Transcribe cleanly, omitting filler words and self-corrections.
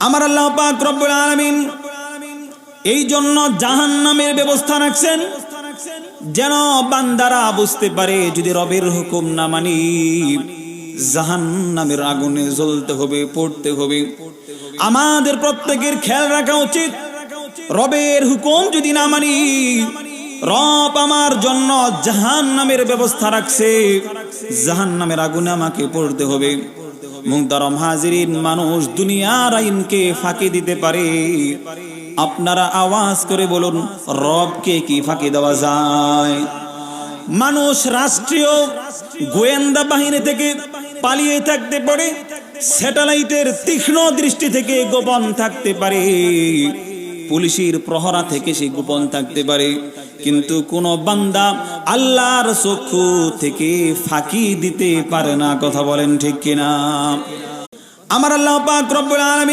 আমার আল্লাহ পাক রব্বুল আলামিন এই জন্য জাহান্নামের ব্যবস্থা রাখছেন, যেন বান্দারা বুঝতে পারে যদি রবের হুকুম না মানি জাহান্নামের আগুনে জ্বলতে হবে, পড়তে হবে। আমাদের প্রত্যেকের খেয়াল রাখা উচিত, রবের হুকুম যদি না মানি রব আমার জন্য জাহান্নামের ব্যবস্থা রাখছে, জাহান্নামের আগুনে আমাকে পড়তে হবে। মুহতারাম হাজিরিন, মানুষ দুনিয়ার আইনকে ফাঁকি দিতে পারে, আপনারা আওয়াজ করে বলুন রবকে কি ফাঁকি দেওয়া যায়? মানুষ রাষ্ট্রীয় গোয়েন্দা বাহিনী থেকে পালিয়ে থাকতে পারে, স্যাটেলাইটের তীক্ষ্ণ দৃষ্টি থেকে গোপন থাকতে পারে, পুলিশের প্রহরা থেকে সে গোপন থাকতে পারে, কিন্তু কোন বান্দা আল্লাহর চক্ষু থেকে ফাঁকি দিতে পারে না। কথা বলেন ঠিক কিনা? আমার আল্লাহ পাক রব্বুল আলামিন